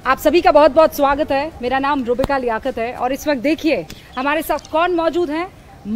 आप सभी का बहुत बहुत स्वागत है। मेरा नाम रुबिका लियाकत है और इस वक्त देखिए हमारे साथ कौन मौजूद हैं।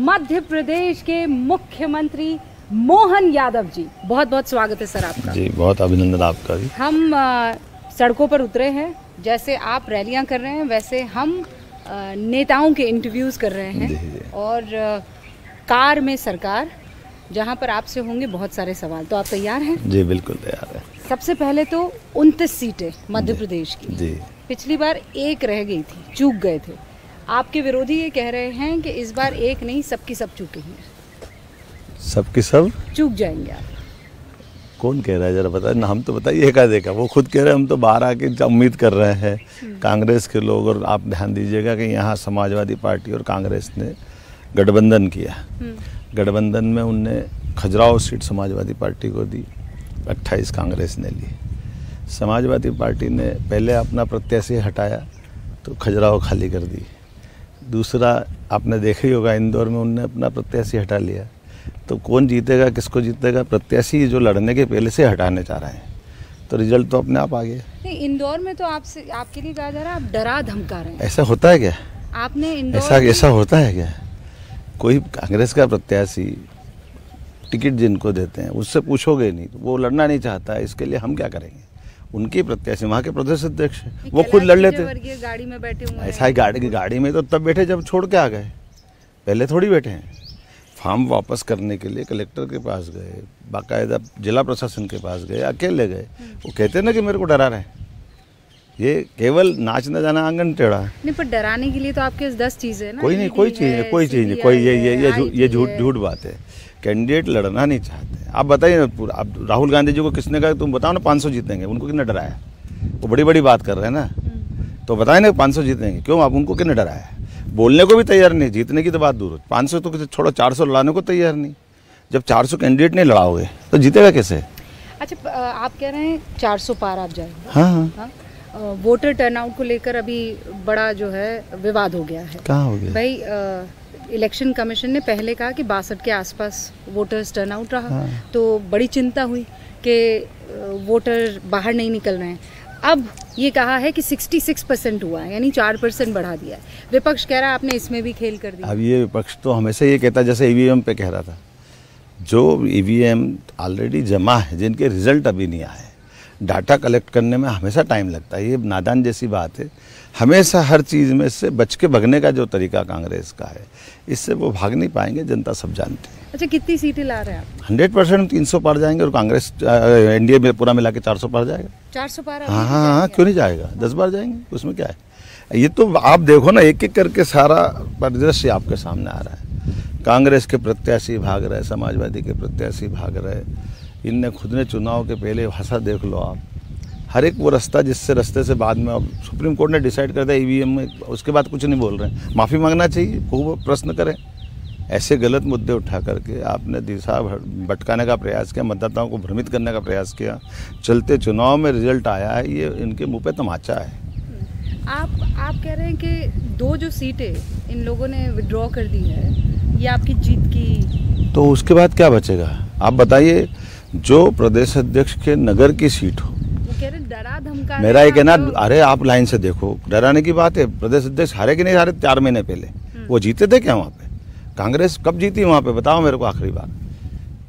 मध्य प्रदेश के मुख्यमंत्री मोहन यादव जी। बहुत बहुत स्वागत है सर आपका। जी बहुत अभिनंदन आपका भी। हम सड़कों पर उतरे हैं, जैसे आप रैलियां कर रहे हैं वैसे हम नेताओं के इंटरव्यूज़ कर रहे हैं और कार में सरकार, जहां पर आपसे होंगे बहुत सारे सवाल। तो आप तैयार हैं? जी बिल्कुल तैयार है। सबसे पहले तो 29 सीटें मध्य प्रदेश की। जी पिछली बार एक रह गई थी, चूक गए थे। आपके विरोधी ये कह रहे हैं कि इस बार एक नहीं सबकी सब चूके हैं। सबकी सब चूक जाएंगे आप। कौन कह रहा है जरा बता ना, हम तो बताइए का देखा। वो खुद कह रहे हैं, हम तो बाहर आके उम्मीद कर रहे हैं कांग्रेस के लोग। और आप ध्यान दीजिएगा कि यहाँ समाजवादी पार्टी और कांग्रेस ने गठबंधन किया। गठबंधन में उनने खजुराहो सीट समाजवादी पार्टी को दी, 28 कांग्रेस ने ली। समाजवादी पार्टी ने पहले अपना प्रत्याशी हटाया तो खजुराहो खाली कर दी। दूसरा आपने देखा ही होगा, इंदौर में उनने अपना प्रत्याशी हटा लिया। तो कौन जीतेगा, किसको जीतेगा? प्रत्याशी जो लड़ने के पहले से हटाने चाह रहे हैं, तो रिजल्ट तो अपने आप आ गया। नहीं, इंदौर में तो आपसे आपके लिए कहा जा रहा है आप डरा धमका रहे हैं। ऐसा होता है क्या? आपने इंदौर ऐसा होता है क्या? कोई कांग्रेस का प्रत्याशी टिकट जिनको देते हैं उससे पूछोगे नहीं तो वो लड़ना नहीं चाहता है। इसके लिए हम क्या करेंगे? उनके प्रत्याशी वहाँ के प्रदेश अध्यक्ष वो खुद लड़ लेते। गाड़ी में बैठे हुए ऐसा ही गाड़ी में तो तब बैठे जब छोड़ के आ गए, पहले थोड़ी बैठे हैं। फॉर्म वापस करने के लिए कलेक्टर के पास गए, बाकायदा जिला प्रशासन के पास गए, अकेले गए। वो कहते हैं ना कि मेरे को डरा रहे हैं। ये केवल नाच न जाना आंगन टेढ़ा है। नहीं, पर डराने के लिए तो आपके 10 चीजें हैं ना। कोई नहीं, कोई चीज़ नहीं, कोई ये झूठ बात है। कैंडिडेट लड़ना नहीं चाहते। आप बताइए पूरा, आप राहुल गांधी जी को किसने कहा तुम बताओ ना 500 जीतेंगे, उनको कितने डराया? वो बड़ी बड़ी बात कर रहे हैं ना, तो बताए ना 500 जीतेंगे, क्यों? आप उनको कितने डराया? बोलने को भी तैयार नहीं, जीतने की तो बात दूर हो। 500 तो छोड़ो, 400 लड़ाने को तैयार नहीं। जब 400 कैंडिडेट नहीं लड़ाओगे तो जीतेगा कैसे? अच्छा, आप कह रहे हैं 400 पार आप जाएंगे। हाँ। वोटर टर्नआउट को लेकर अभी बड़ा जो है विवाद हो गया है। कहाँ हो गया भाई? इलेक्शन कमीशन ने पहले कहा कि 62 के आसपास वोटर्स टर्नआउट रहा। तो बड़ी चिंता हुई कि वोटर बाहर नहीं निकल रहे हैं। अब ये कहा है कि 66% हुआ है, यानी 4% बढ़ा दिया है। विपक्ष कह रहा है आपने इसमें भी खेल कर दिया। अब ये विपक्ष तो हमेशा ये कहता, जैसे ईवीएम पे कह रहा था, जो ईवीएम ऑलरेडी जमा है, जिनके रिजल्ट अभी नहीं आए, डाटा कलेक्ट करने में हमेशा टाइम लगता है। ये नादान जैसी बात है। हमेशा हर चीज़ में से बच के भगने का जो तरीका कांग्रेस का है, इससे वो भाग नहीं पाएंगे, जनता सब जानती है। अच्छा, कितनी सीटें ला रहे हैं आप? 100% 300 पार जाएंगे और कांग्रेस एनडीए में पूरा मिला के 400 पार जाएगा। 400 पार? हाँ, क्यों नहीं जाएगा? 10 बार जाएंगे, उसमें क्या है? ये तो आप देखो ना, एक एक करके सारा परिदृश्य आपके सामने आ रहा है। कांग्रेस के प्रत्याशी भाग रहे, समाजवादी के प्रत्याशी भाग रहे। इनने खुद ने चुनाव के पहले भाषा देख लो आप, हर एक वो रास्ता जिससे रास्ते से बाद में अब सुप्रीम कोर्ट ने डिसाइड कर दिया ईवीएम में, उसके बाद कुछ नहीं बोल रहे हैं। माफ़ी मांगना चाहिए, खूब प्रश्न करें। ऐसे गलत मुद्दे उठा करके आपने दिशा भटकाने का प्रयास किया, मतदाताओं को भ्रमित करने का प्रयास किया। चलते चुनाव में रिजल्ट आया है, ये इनके मुंह पे तमाचा है। आप कह रहे हैं कि 2 जो सीटें इन लोगों ने विड्रॉ कर दी है, ये आपकी जीत की। तो उसके बाद क्या बचेगा? आप बताइए, जो प्रदेश अध्यक्ष के नगर की सीट हो, डरा धमका। मेरा ये कहना, अरे आप लाइन से देखो, डराने की बात है। प्रदेश अध्यक्ष हारे कि नहीं हारे 4 महीने पहले? वो जीते थे क्या वहाँ पे? कांग्रेस कब जीती वहाँ पे, बताओ मेरे को आखिरी बार।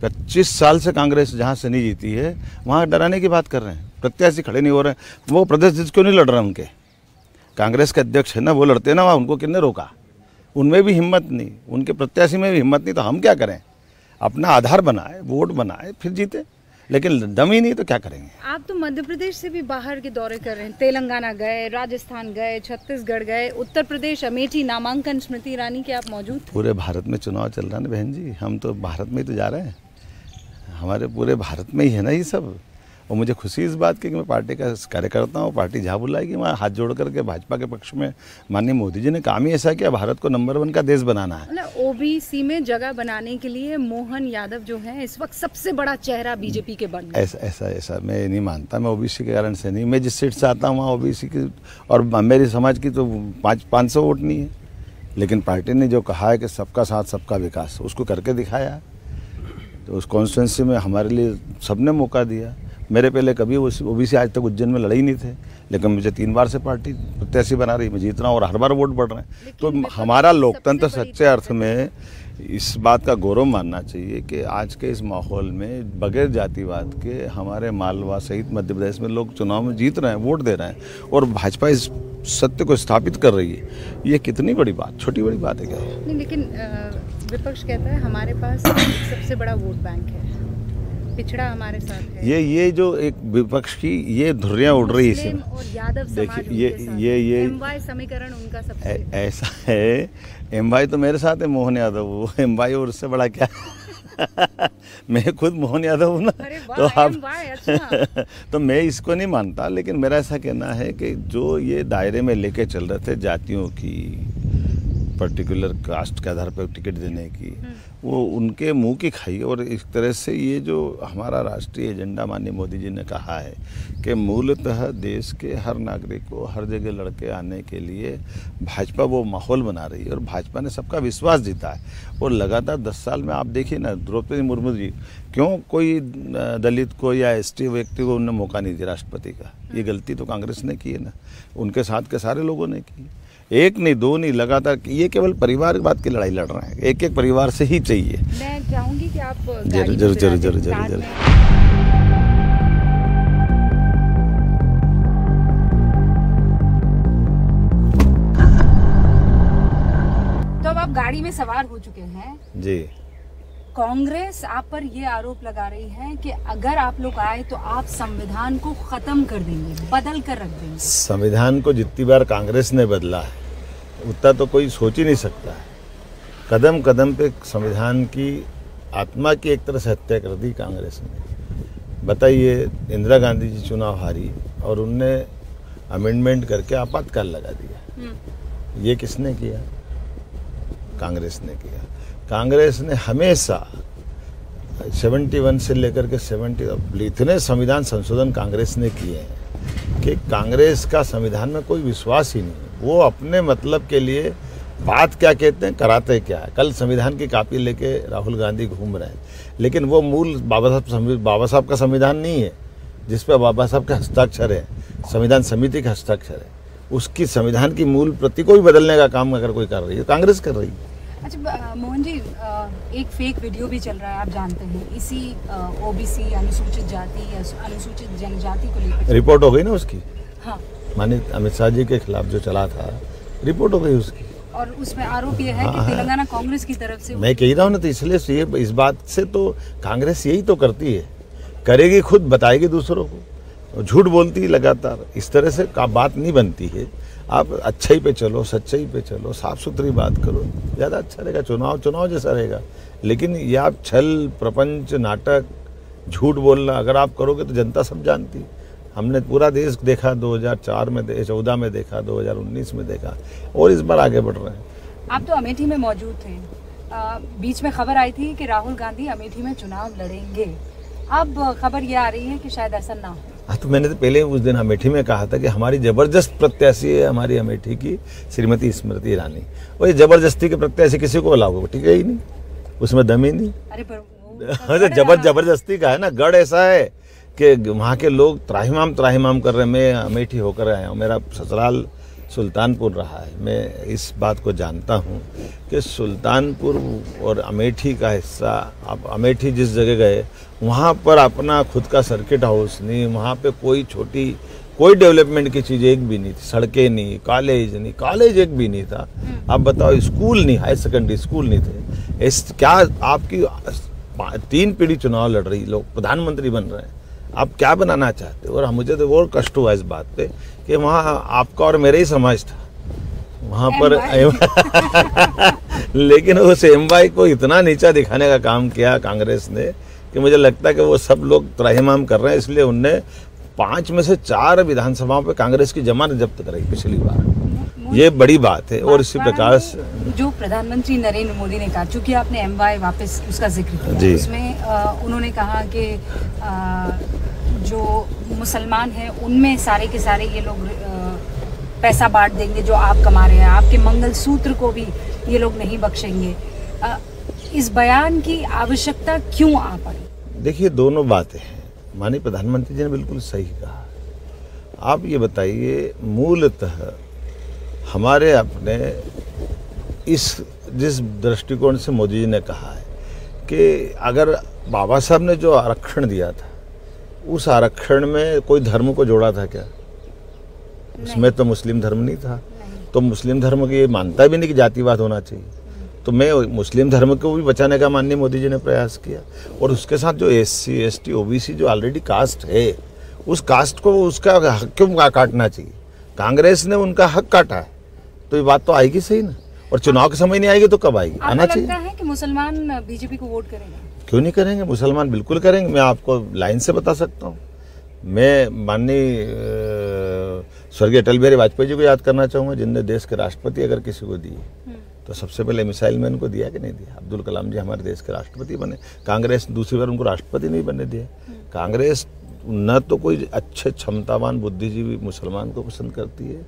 25 साल से कांग्रेस जहाँ से नहीं जीती है, वहाँ डराने की बात कर रहे हैं। प्रत्याशी खड़े नहीं हो रहे हैं। वो प्रदेश अध्यक्ष क्यों नहीं लड़ रहे? उनके कांग्रेस के अध्यक्ष है ना, वो लड़ते ना, वहाँ उनको किसने रोका? उनमें भी हिम्मत नहीं, उनके प्रत्याशी में भी हिम्मत नहीं। तो हम क्या करें? अपना आधार बनाए, वोट बनाए, फिर जीते। लेकिन दम ही नहीं तो क्या करेंगे? आप तो मध्य प्रदेश से भी बाहर के दौरे कर रहे हैं। तेलंगाना गए, राजस्थान गए, छत्तीसगढ़ गए, उत्तर प्रदेश, अमेठी, नामांकन स्मृति ईरानी के आप मौजूद थे। पूरे भारत में चुनाव चल रहा है ना बहन जी, हम तो भारत में ही तो जा रहे हैं। हमारे पूरे भारत में ही है ना ये सब। और मुझे खुशी इस बात की कि मैं पार्टी का कार्यकर्ता हूँ। पार्टी जहाँ बुलाएगी वहाँ हाथ जोड़ करके भाजपा के पक्ष में। माननीय मोदी जी ने काम ही ऐसा किया, भारत को नंबर 1 का देश बनाना है। मतलब ओबीसी में जगह बनाने के लिए मोहन यादव जो है इस वक्त सबसे बड़ा चेहरा बीजेपी के बन गए। ऐसा मैं नहीं मानता। मैं ओबीसी के कारण से नहीं, मैं जिस सीट से आता हूँ वहाँ ओबीसी की और मेरी समाज की तो 500 वोट नहीं है। लेकिन पार्टी ने जो कहा है कि सबका साथ सबका विकास, उसको करके दिखाया। तो उस कॉन्स्टिट्यूंसी में हमारे लिए सबने मौका दिया। मेरे पहले कभी ओबीसी आज तक उज्जैन में लड़े ही नहीं थे, लेकिन मुझे 3 बार से पार्टी प्रत्याशी बना रही, मैं जीत रहा हूँ और हर बार वोट बढ़ रहे हैं। तो हमारा लोकतंत्र सच्चे अर्थ में इस बात का गौरव मानना चाहिए कि आज के इस माहौल में बगैर जातिवाद के हमारे मालवा सहित मध्य प्रदेश में लोग चुनाव में जीत रहे हैं, वोट दे रहे हैं और भाजपा इस सत्य को स्थापित कर रही है। ये कितनी बड़ी बात, छोटी बड़ी बात है क्या? नहीं, लेकिन विपक्ष कहता है हमारे पास सबसे बड़ा वोट बैंक है, पिछड़ा हमारे साथ है। ये जो एक विपक्ष की ये धुर्रियां उड़ रही है, और यादव देखिए ये एमवाई समीकरण उनका सबसे ऐसा है। एमवाई तो मेरे साथ है, मोहन यादव, वो एमवाई और उससे बड़ा क्या मैं खुद मोहन यादव हूँ ना, तो आप अच्छा। तो मैं इसको नहीं मानता, लेकिन मेरा ऐसा कहना है कि जो ये दायरे में लेके चल रहे थे जातियों की, पर्टिकुलर कास्ट के आधार पर टिकट देने की, वो उनके मुंह की खाई। और इस तरह से ये जो हमारा राष्ट्रीय एजेंडा माननीय मोदी जी ने कहा है कि मूलतः देश के हर नागरिक को हर जगह लड़के आने के लिए भाजपा वो माहौल बना रही है और भाजपा ने सबका विश्वास जीता है। और लगातार 10 साल में आप देखिए ना, द्रौपदी मुर्मू जी क्यों कोई दलित को या एसटी व्यक्ति को उन्होंने मौका नहीं दिया राष्ट्रपति का? ये गलती तो कांग्रेस ने की है ना, उनके साथ के सारे लोगों ने की। एक नहीं, दो नहीं, लगातार। ये केवल परिवार की बात की लड़ाई लड़ रहे हैं, एक एक परिवार से ही चाहिए। मैं चाहूंगी कि आप जरूर। तो अब आप गाड़ी में सवार हो चुके हैं जी। कांग्रेस आप पर ये आरोप लगा रही है कि अगर आप लोग आए तो आप संविधान को खत्म कर देंगे, बदल कर रख देंगे। संविधान को जितनी बार कांग्रेस ने बदला है उतना तो कोई सोच ही नहीं सकता है। कदम कदम पे संविधान की आत्मा की एक तरह से हत्या कर दी कांग्रेस ने। बताइए, इंदिरा गांधी जी चुनाव हारी और उनने अमेंडमेंट करके आपातकाल लगा दिया। ये किसने किया? कांग्रेस ने किया। कांग्रेस ने हमेशा 71 से लेकर के 70 इतने संविधान संशोधन कांग्रेस ने किए हैं कि कांग्रेस का संविधान में कोई विश्वास ही नहीं। वो अपने मतलब के लिए बात क्या कहते हैं, कराते क्या है। कल संविधान की कॉपी लेके राहुल गांधी घूम रहे हैं, लेकिन वो मूल बाबा साहब का संविधान नहीं है जिस पर बाबा साहब के हस्ताक्षर है, संविधान समिति के हस्ताक्षर है। उसकी संविधान की मूल प्रति को भी बदलने का काम अगर कोई कर रही है, कांग्रेस कर रही है। अच्छा मोहन जी, एक फेक वीडियो भी चल रहा है, आप जानते हैं, इसी ओबीसी अनुसूचित जाति या अनुसूचित जनजाति को लेकर रिपोर्ट हो गई ना उसकी। हाँ, माननीय अमित शाह जी के खिलाफ जो चला था, रिपोर्ट हो गई उसकी। और उसमें आरोप यह है कि तेलंगाना कांग्रेस की तरफ से। मैं कह रहा हूँ ना, तो इसलिए इस बात से तो कांग्रेस यही तो करती है, करेगी खुद, बताएगी दूसरों को, झूठ बोलती है लगातार। इस तरह से बात नहीं बनती है। आप अच्छाई पे चलो, सच्चाई पे चलो, साफ सुथरी बात करो, ज़्यादा अच्छा रहेगा। चुनाव जैसा रहेगा। लेकिन ये आप छल, प्रपंच, नाटक, झूठ बोलना अगर आप करोगे तो जनता सब जानती है। हमने पूरा देश देखा, 2004 में 14 में देखा, 2019 में देखा, और इस बार आगे बढ़ रहे हैं। आप तो अमेठी में मौजूद थे, बीच में खबर आई थी कि राहुल गांधी अमेठी में चुनाव लड़ेंगे। अब खबर ये आ रही है कि शायद ऐसा ना हो। हाँ, तो मैंने तो पहले उस दिन अमेठी में कहा था कि हमारी जबरदस्त प्रत्याशी है हमारी अमेठी की श्रीमती स्मृति ईरानी। और ये जबरदस्ती के प्रत्याशी किसी को अलाउ ठीक है ही नहीं, उसमें दम ही नहीं। अरे जबरदस्ती का है ना, गढ़ ऐसा है कि वहाँ के लोग त्राहिमाम कर रहे हैं। मैं अमेठी होकर आया हूँ, मेरा ससुराल सुल्तानपुर रहा है। मैं इस बात को जानता हूँ कि सुल्तानपुर और अमेठी का हिस्सा, आप अमेठी जिस जगह गए वहाँ पर अपना खुद का सर्किट हाउस नहीं, वहाँ पे कोई डेवलपमेंट की चीज़ एक भी नहीं थी। सड़कें नहीं, कॉलेज एक भी नहीं था। आप बताओ, स्कूल नहीं, हायर सेकेंडरी स्कूल नहीं थे। क्या आपकी 3 पीढ़ी चुनाव लड़ रही, लोग प्रधानमंत्री बन रहे हैं, आप क्या बनाना चाहते हो? और मुझे तो और कष्ट हुआ इस बात पे कि वहाँ आपका और मेरा ही समाज था वहाँ पर लेकिन उस एमवाई को इतना नीचा दिखाने का काम किया कांग्रेस ने कि मुझे लगता है कि वो सब लोग त्राहिमाम कर रहे हैं। इसलिए उनने 5 में से 4 विधानसभाओं पे कांग्रेस की जमानत जब्त कराई पिछली बार। ये बड़ी बात है। और इसी प्रकार जो प्रधानमंत्री नरेंद्र मोदी ने कहा, चूंकि आपने एमवाई वापस उसका जिक्र किया, उसमें उन्होंने कहा कि जो मुसलमान हैं उनमें सारे के सारे ये लोग पैसा बांट देंगे जो आप कमा रहे हैं, आपके मंगलसूत्र को भी ये लोग नहीं बख्शेंगे। इस बयान की आवश्यकता क्यों आ पड़ी? देखिए, दोनों बातें हैं। माननीय प्रधानमंत्री जी ने बिल्कुल सही कहा। आप ये बताइए, मूलतः हमारे अपने जिस दृष्टिकोण से मोदी जी ने कहा है कि अगर बाबा साहब ने जो आरक्षण दिया था, उस आरक्षण में कोई धर्म को जोड़ा था क्या? उसमें तो मुस्लिम धर्म नहीं था। तो मुस्लिम धर्म की ये मानता भी नहीं कि जातिवाद होना चाहिए। तो मैं मुस्लिम धर्म को भी बचाने का माननीय मोदी जी ने प्रयास किया, और उसके साथ जो SC ST OBC जो ऑलरेडी कास्ट है, उस कास्ट को उसका हक क्यों काटना चाहिए? कांग्रेस ने उनका हक काटा है, तो ये बात तो आएगी सही ना। और चुनाव के समय नहीं आएगी तो कब आएगी? आना चाहिए। लगता है कि मुसलमान बीजेपी को वोट करेंगे? क्यों नहीं करेंगे? मुसलमान बिल्कुल करेंगे। मैं आपको लाइन से बता सकता हूँ। मैं माननीय स्वर्गीय अटल बिहारी वाजपेयी जी को याद करना चाहूँगा, जिनने देश के राष्ट्रपति अगर किसी को दी तो सबसे पहले मिसाइल मैन को दिया कि नहीं दिया? अब्दुल कलाम जी हमारे देश के राष्ट्रपति बने। कांग्रेस दूसरी बार उनको राष्ट्रपति नहीं बनने दिया। कांग्रेस न तो कोई अच्छे क्षमतावान बुद्धिजीवी मुसलमान को पसंद करती है,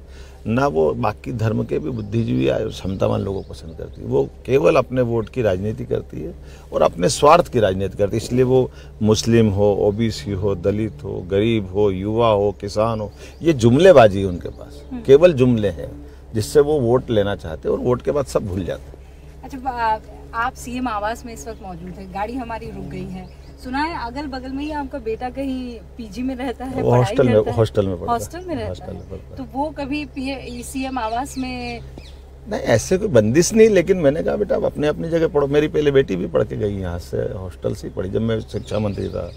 ना वो बाकी धर्म के भी बुद्धिजीवी या क्षमतावान लोगों को पसंद करती है। वो केवल अपने वोट की राजनीति करती है और अपने स्वार्थ की राजनीति करती है। इसलिए वो मुस्लिम हो, OBC हो, दलित हो, गरीब हो, युवा हो, किसान हो, ये जुमलेबाजी है उनके पास, केवल जुमले हैं जिससे वो वोट लेना चाहते हैं और वोट के बाद सब भूल जाते हैं। अच्छा, आप CM आवास में इस वक्त मौजूद है, गाड़ी हमारी रुक गई है। सुना है अगल बगल में ही आपका बेटा कहीं PG में रहता है, हॉस्टल में रहता है। तो वो कभी CM आवास में नहीं, ऐसे कोई बंदिश नहीं, लेकिन मैंने कहा बेटा आप अपने अपनी जगह पढ़ो। मेरी पहले बेटी भी पढ़ के गई यहाँ से, हॉस्टल से ही पढ़ी। जब मैं शिक्षा मंत्री था,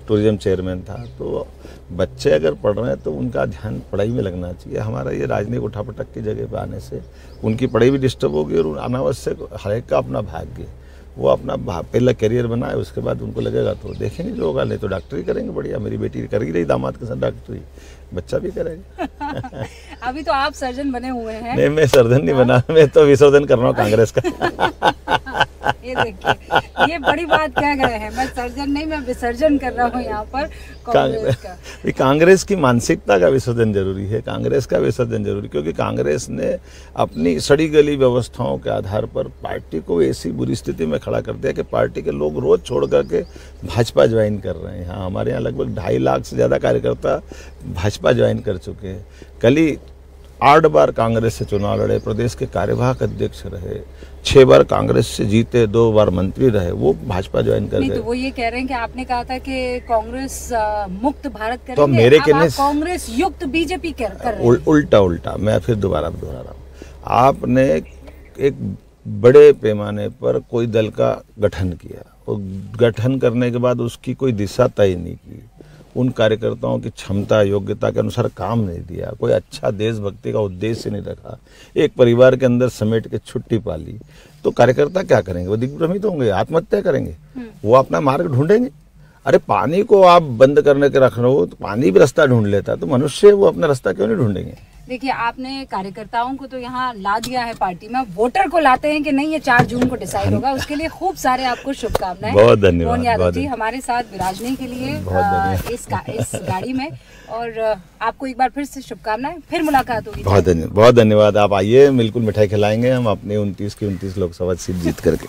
टूरिज्म चेयरमैन था, तो बच्चे अगर पढ़ रहे हैं तो उनका ध्यान पढ़ाई में लगना चाहिए। हमारा ये राजनीतिक उठापटक की जगह पे आने से उनकी पढ़ाई भी डिस्टर्ब होगी और अनावश्यक हर एक का अपना भाग्य, वो अपना पहला करियर बनाए, उसके बाद उनको लगेगा तो देखेंगे जो होगा, नहीं तो डॉक्टरी करेंगे। बढ़िया, मेरी बेटी कर ही रही दामाद के साथ डॉक्टरी, बच्चा भी करेगा। अभी तो आप सर्जन बने हुए हैं। नहीं, मैं सर्जन नहीं बना, मैं तो विसर्जन कर रहा हूँ कांग्रेस का। ये देखिए, ये बड़ी बात कह गए हैं। मैं सर्जन नहीं, मैं विसर्जन कर रहा हूँ यहाँ पर कांग्रेस का। कांग्रेस की मानसिकता का विसर्जन जरूरी है, कांग्रेस का विसर्जन जरूरी, क्योंकि कांग्रेस ने अपनी सड़ी गली व्यवस्थाओं के आधार पर पार्टी को ऐसी बुरी स्थिति में खड़ा कर दिया कि पार्टी के लोग रोज छोड़ करके भाजपा ज्वाइन कर रहे हैं। यहाँ हमारे यहाँ लगभग 2.5 लाख से ज़्यादा कार्यकर्ता भाजपा ज्वाइन कर चुके हैं। कल ही 8 बार कांग्रेस से चुनाव लड़े, प्रदेश के कार्यवाहक अध्यक्ष रहे, 6 बार कांग्रेस से जीते, 2 बार मंत्री रहे, वो भाजपा ज्वाइन कर गए। तो वो ये कह रहे हैं कि आपने कहा था कि कांग्रेस मुक्त भारत करेंगे, तो मेरे कहने से कांग्रेस युक्त बीजेपी कर रहे हैं। उल्टा मैं फिर दोबारा दोहरा रहा हूँ। आपने एक बड़े पैमाने पर कोई दल का गठन किया और गठन करने के बाद उसकी कोई दिशा तय नहीं की, उन कार्यकर्ताओं की क्षमता योग्यता के अनुसार काम नहीं दिया, कोई अच्छा देशभक्ति का उद्देश्य नहीं रखा, एक परिवार के अंदर समेट के छुट्टी पाली, तो कार्यकर्ता क्या करेंगे? वो दिग्भ्रमित होंगे, आत्महत्या करेंगे, वो अपना मार्ग ढूंढेंगे। अरे पानी को आप बंद करने के रख रहे हो तो पानी भी रास्ता ढूंढ लेता है, तो मनुष्य वो अपना रास्ता क्यों नहीं ढूंढेंगे? देखिए, आपने कार्यकर्ताओं को तो यहाँ ला दिया है पार्टी में, वोटर को लाते हैं कि नहीं, ये 4 जून को डिसाइड होगा। उसके लिए खूब सारे आपको शुभकामनाएं। बहुत धन्यवाद मोहन यादव जी हमारे साथ विराजने के लिए इस गाड़ी में, और आपको एक बार फिर से शुभकामनाएं, फिर मुलाकात होगी। बहुत धन्यवाद। आप आइए, बिल्कुल मिठाई खिलाएंगे हम अपने 29 की 29 लोकसभा सीट जीत करके।